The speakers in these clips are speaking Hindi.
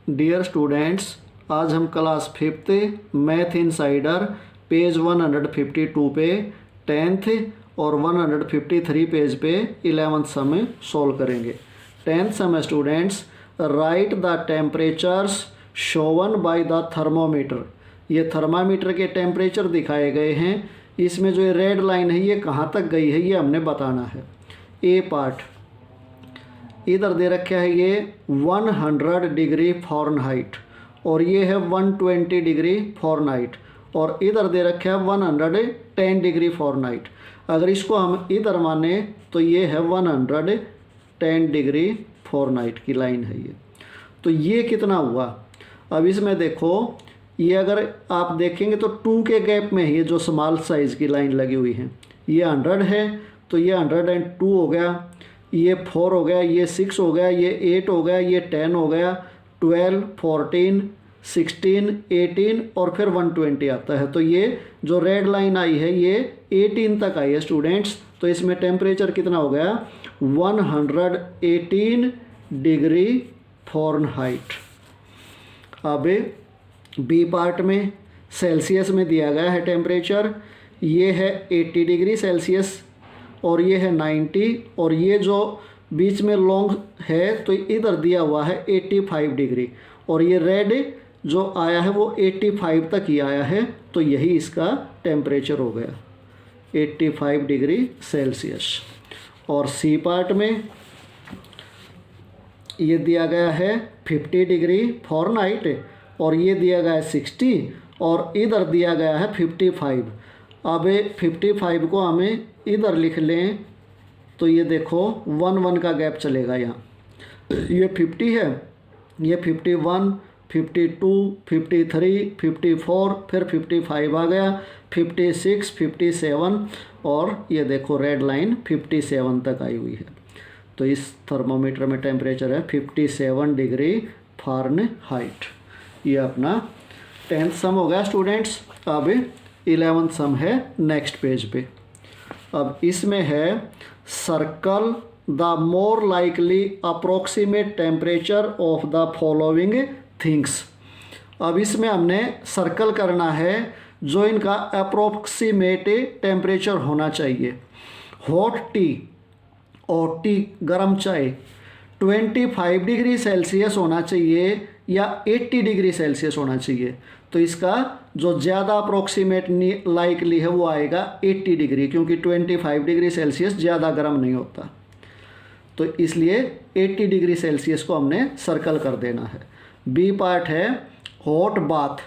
डियर स्टूडेंट्स, आज हम class 5th math insider page 152 पे 10th और 153 पेज पे 11th सम सॉल्व करेंगे। 10th sum students, write the temperatures shown by the thermometer. ये थर्मामीटर के टेम्परेचर दिखाए गए हैं। इसमें जो ये रेड लाइन है ये कहाँ तक गई है ये हमने बताना है। ए पार्ट इधर दे रखा है ये 100 डिग्री फ़ारेनहाइट और ये है 120 डिग्री फ़ारेनहाइट और इधर दे रखा है 110 डिग्री फ़ारेनहाइट। अगर इसको हम इधर माने तो ये है 110 डिग्री फ़ारेनहाइट की लाइन है ये। तो ये कितना हुआ? अब इसमें देखो, ये अगर आप देखेंगे तो 2 के गैप में है ये जो स्मॉल साइज़ की लाइन लगी हुई है। ये 100 है तो ये 102 हो गया, ये 4 हो गया, ये 6 हो गया, ये 8 हो गया, ये 10 हो गया, 12, 14, 16, 18 और फिर 120 आता है। तो ये जो रेड लाइन आई है ये 18 तक आई है स्टूडेंट्स। तो इसमें टेम्परेचर कितना हो गया? 118 डिग्री फ़ारेनहाइट। अब बी पार्ट में सेल्सियस में दिया गया है टेम्परेचर, ये है 80 डिग्री सेल्सियस और ये है 90 और ये जो बीच में लॉन्ग है तो इधर दिया हुआ है 85 डिग्री और ये रेड जो आया है वो 85 तक ही आया है। तो यही इसका टेम्परेचर हो गया 85 डिग्री सेल्सियस। और सी पार्ट में ये दिया गया है 50 डिग्री फ़ारेनहाइट और ये दिया गया है 60 और इधर दिया गया है 55। अब 55 को हमें इधर लिख लें तो ये देखो 1 का गैप चलेगा यहाँ। ये 50 है, ये 51, 52, 53, 54, फिर 55 आ गया, 56, 57 और ये देखो रेड लाइन 57 तक आई हुई है। तो इस थर्मोमीटर में टेम्परेचर है 57 डिग्री फ़ारेनहाइट। ये अपना 10th सम हो गया स्टूडेंट्स। अब 11th सम है नेक्स्ट पेज पे। अब इसमें है circle the more likely approximate temperature of the following things. अब इसमें हमने सर्कल करना है जो इनका अप्रोक्सीमेट टेम्परेचर होना चाहिए। हॉट टी और टी गर्म चाय 25 डिग्री सेल्सियस होना चाहिए या 80 डिग्री सेल्सियस होना चाहिए। तो इसका जो ज़्यादा अप्रोक्सीमेट लाइकली है वो आएगा 80 डिग्री, क्योंकि 25 डिग्री सेल्सियस ज़्यादा गर्म नहीं होता। तो इसलिए 80 डिग्री सेल्सियस को हमने सर्कल कर देना है। बी पार्ट है हॉट बाथ,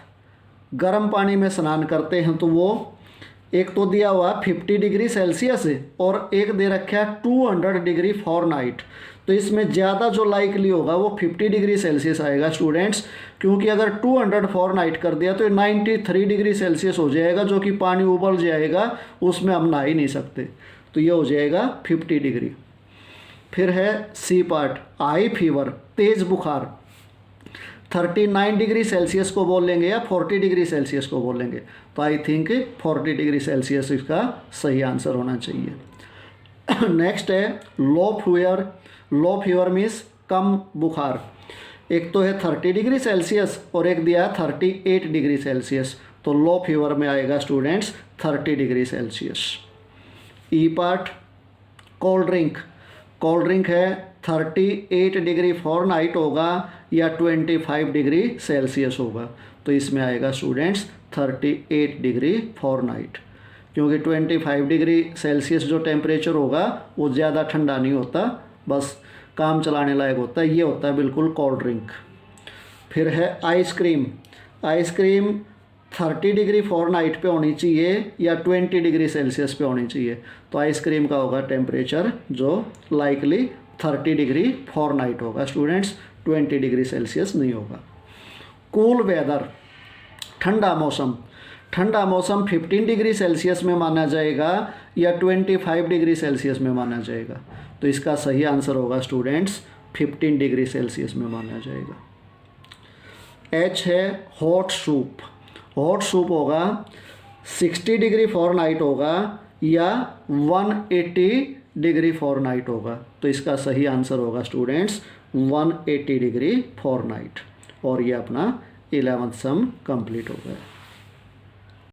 गर्म पानी में स्नान करते हैं तो वो एक तो दिया हुआ 50 डिग्री सेल्सियस और एक दे रखा है 200 डिग्री फ़ारेनहाइट। तो इसमें ज़्यादा जो लाइकली होगा वो 50 डिग्री सेल्सियस आएगा स्टूडेंट्स, क्योंकि अगर 200 फ़ारेनहाइट कर दिया तो 93 डिग्री सेल्सियस हो जाएगा, जो कि पानी उबल जाएगा, उसमें हम नहा ही नहीं सकते। तो ये हो जाएगा 50 डिग्री। फिर है सी पार्ट आई फीवर, तेज़ बुखार 39 डिग्री सेल्सियस को बोल लेंगे या 40 डिग्री सेल्सियस को बोल लेंगे। तो आई थिंक 40 डिग्री सेल्सियस इसका सही आंसर होना चाहिए। नेक्स्ट है लो फीवर। लो फीवर मीन्स कम बुखार। एक तो है 30 डिग्री सेल्सियस और एक दिया है 38 डिग्री सेल्सियस। तो लो फीवर में आएगा students 30 degree Celsius. E part cold drink. Cold drink है 38 डिग्री फ़ारेनहाइट होगा या 25 डिग्री सेल्सियस होगा। तो इसमें आएगा स्टूडेंट्स 38 डिग्री फ़ारेनहाइट, क्योंकि 25 डिग्री सेल्सियस जो टेम्परेचर होगा वो ज़्यादा ठंडा नहीं होता, बस काम चलाने लायक होता है। ये होता है बिल्कुल कोल्ड ड्रिंक। फिर है आइसक्रीम। आइसक्रीम 30 डिग्री फ़ारेनहाइट पे होनी चाहिए या 20 डिग्री सेल्सियस पे होनी चाहिए। तो आइसक्रीम का होगा टेम्परेचर जो लाइकली 30 डिग्री फ़ारेनहाइट होगा स्टूडेंट्स, 20 डिग्री सेल्सियस नहीं होगा। कूल वेदर, ठंडा मौसम। ठंडा मौसम 15 डिग्री सेल्सियस में माना जाएगा या 25 डिग्री सेल्सियस में माना जाएगा। तो इसका सही आंसर होगा स्टूडेंट्स 15 डिग्री सेल्सियस में माना जाएगा। एच है हॉट सूप। हॉट सूप होगा 60 डिग्री फ़ारेनहाइट होगा या 180 डिग्री फ़ारेनहाइट होगा। तो इसका सही आंसर होगा स्टूडेंट्स 180 डिग्री फ़ारेनहाइट। और ये अपना 11th सम कंप्लीट हो गया।